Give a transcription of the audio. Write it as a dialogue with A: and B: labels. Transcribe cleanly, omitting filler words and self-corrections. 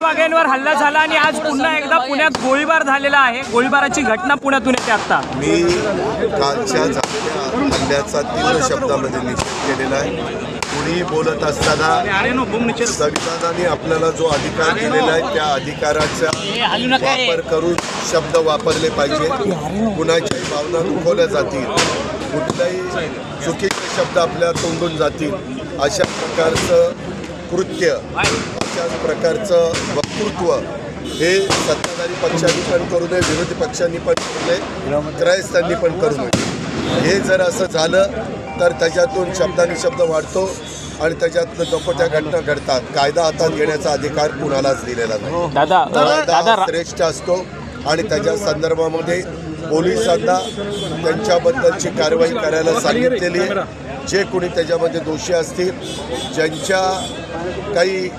A: वाघेंवर हल्ला झाला आणि आज पुन्हा एकदा पुण्यात गोळीबार झालेला आहे। गोळीबाराची घटना पुण्यातून येते आता।
B: मी कालच्या झालेल्या हल्ल्याचा तीव्र शब्दामध्ये निषेध केलेला आहे। कुणीही बोलत असताना संविधानाने आपल्याला जो अधिकार दिलेला आहे त्या अधिकाराचा वापर करून शब्द वापरले पाहिजे। कुणाच्याही भावना दुखवल्या जातील, कुठलाही चुकीचे शब्द आपल्या तोंडून जातील, अशा प्रकारचं कृत्य, अशाच प्रकारचं वक्तृत्व हे सत्ताधारी पक्षांनी पण करू नये, विरोधी पक्षांनी पण करू नये, त्रयस्थांनी पण करू नये। हे जर असं झालं तर त्याच्यातून शब्दानी शब्द वाढतो आणि त्याच्यातनं नको त्या घटना घडतात। कायदा हातात घेण्याचा अधिकार कुणालाच दिलेला नाही। कायदा श्रेष्ठ असतो आणि त्याच्या संदर्भामध्ये पोलिसांना त्यांच्याबद्दलची कारवाई करायला सांगितलेली आहे। जे कोणी त्याच्यामध्ये दोषी असतील, ज्यांच्या काही